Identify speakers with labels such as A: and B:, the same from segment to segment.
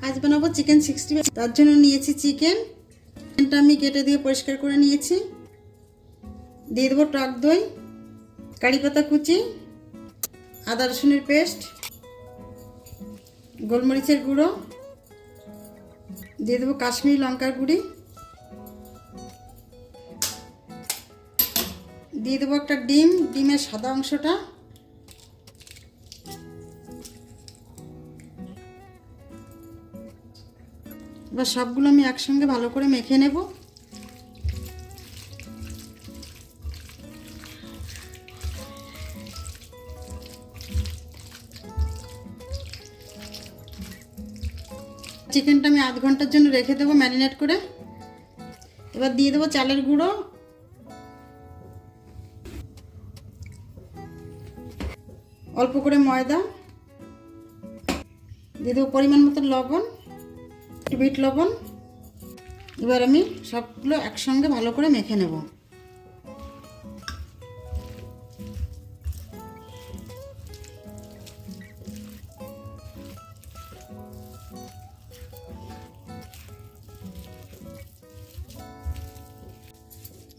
A: আজ বানাবো চিকেন 65। তার জন্য নিয়েছি চিকেনটা আমি কেটে দিয়ে পরিষ্কার করে নিয়েছি। দিয়ে দেবো টক দই, কারি পাতা কুচি, আদা রসুনের পেস্ট, গোলমরিচের গুঁড়ো, দিয়ে দেবো কাশ্মীরি লঙ্কার গুঁড়ি, দিয়ে দেবো একটা ডিমের সাদা অংশটা, এবার সবগুলো আমি একসঙ্গে ভালো করে মেখে নেব। চিকেনটা আমি আধ ঘন্টার জন্য রেখে দেবো ম্যারিনেট করে। এবার দিয়ে দেবো চালের গুঁড়ো, অল্প করে ময়দা, দিয়ে দেবো পরিমাণ মতো লবণ, একটু বিট লবণ। এবার আমি সবগুলো একসঙ্গে ভালো করে মেখে নেব।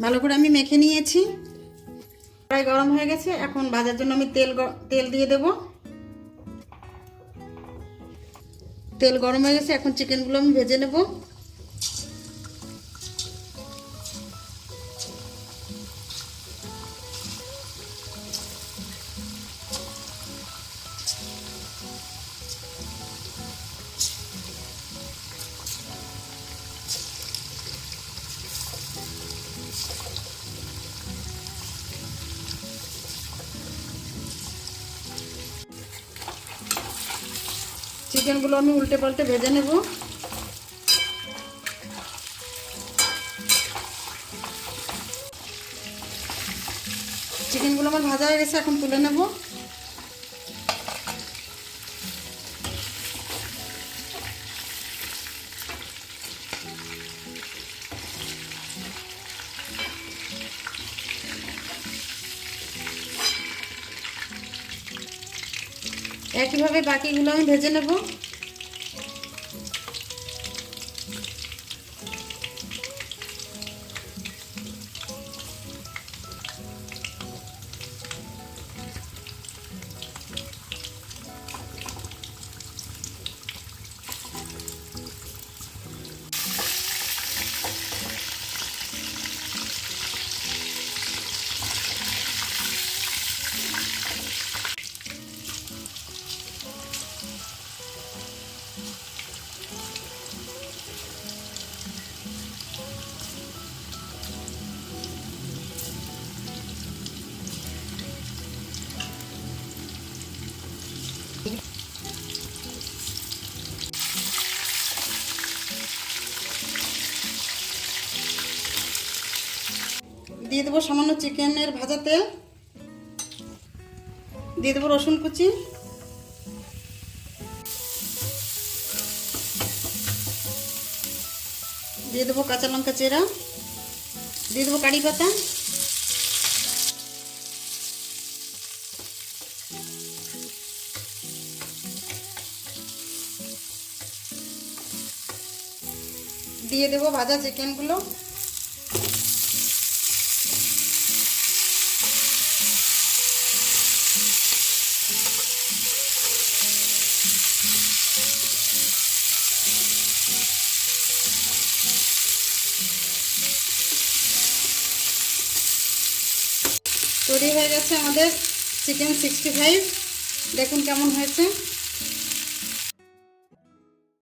A: ভালো করে আমি মেখে নিয়েছি। কড়াই গরম হয়ে গেছে, এখন ভাজার জন্য আমি তেল দিয়ে দেব। তেল গরম হয়ে গেছে, এখন চিকেনগুলো আমি ভেজে নেব। চিকেনগুলো আমি উল্টে পাল্টে ভেজে নেব। চিকেনগুলো আমার ভাজা হয়ে গেছে, এখন তুলে নেব। একইভাবে বাকিগুলো আমি ভেজে নেব। দিয়ে দেবো সামান্য চিকেনের ভাজা তেল, দিয়ে দেবো রসুন কুচি, দিয়ে দেবো কাঁচা লঙ্কা চেরা, দিয়ে দেবো কারি পাতা, দিয়ে দেবো ভাজা চিকেনগুলো, তৈরি হয়ে গেছে আমাদের চিকেন 65। দেখুন কেমন হয়েছে।